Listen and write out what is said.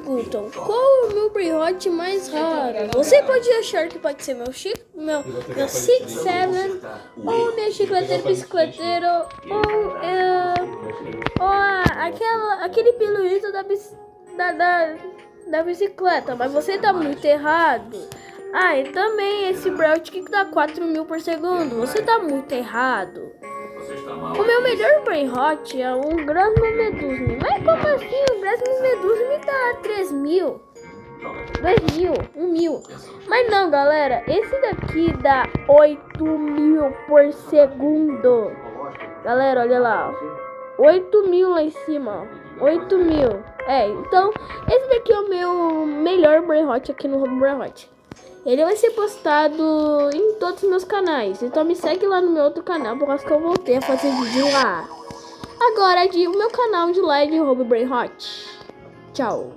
perguntam, qual é o meu brain rot mais raro? Você pode achar que pode ser meu 6-7, ou minha chicleteira bicicleteira, ou aquele pirulito da bicicleta, mas você tá muito errado. Ah, e também esse Brault que dá 4.000 por segundo, você tá muito errado. O meu melhor brain rot é um Grasmo Medusme. Mas como assim? O Grasmo Medusme me dá 3.000, 2.000, 1.000. Mas não, galera. Esse daqui dá 8.000 por segundo. Galera, olha lá. 8.000 lá em cima. 8.000. Então, esse daqui é o meu melhor brain rot aqui no Hobby Brain Rot. Ele vai ser postado em todos os meus canais. Então me segue lá no meu outro canal, por causa que eu voltei a fazer vídeo lá. Agora, o meu canal de live Hobby Brain Rot. Tchau.